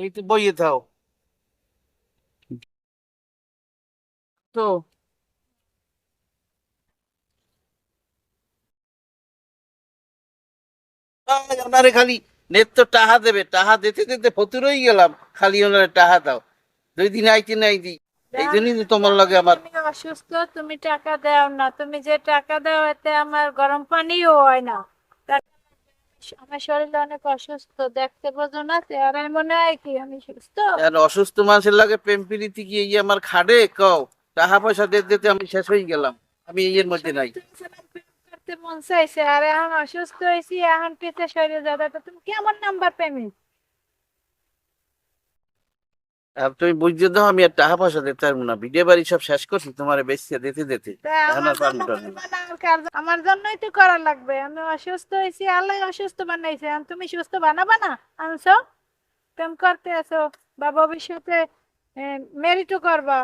এই তো বইয়ে থাও তো। ওনারে খালি নেট তো টাহা দেবে, টাহা দিতে দিতে ফতুর হয়ে গেলাম। খালি ওনারে টাহা দাও, 2 দিন আইতে নাই দি। এই জন্যই তো তোমার লগে জানোই আমার। আমি অসুস্থ, তুমি টাকা দাও না। তুমি যে টাকা দাও এতে আমার গরম পানিও হয় না। আমার শরীরটা অনেক অসুস্থ, দেখতে বোঝো না? চেহারায় মনে হয় কি আমি সুস্থ? আর অসুস্থ মানুষের লাগে প্রেম প্রীতি কি এই আমার খাড়ে কও? টাকা পয়সা দিতে দিতে আমি শেষ হয়ে গেলাম, আমি এই এর মধ্যে নাই। অসুস্থ ছিলাম, প্রেম করতে মন চাইছে, আর এখন অসুস্থ হয়েছি, এখন পেতে শরীরে যাবে। তুমি কেমন নাম্বার প্রেমিক? আর তুমি বুঝতে দাও, আমি আর টাকা পয়সা দিতে পারবো না, ভিডিও বাড়ি সব শেষ করছি তোমার বেশি দিতে দিতে। তা এখন আমার আর জন্য পারবো না। করবা না আর কার আমার জন্যই তো করা লাগবে। আমি অসুস্থ হয়েছি, আল্লাহ অসুস্থ বানাইছে, এখন তুমি সুস্থ বানাবা না? আনছো, প্রেম করতে আছো বা ভবিষ্যতে মেরিটও করবা।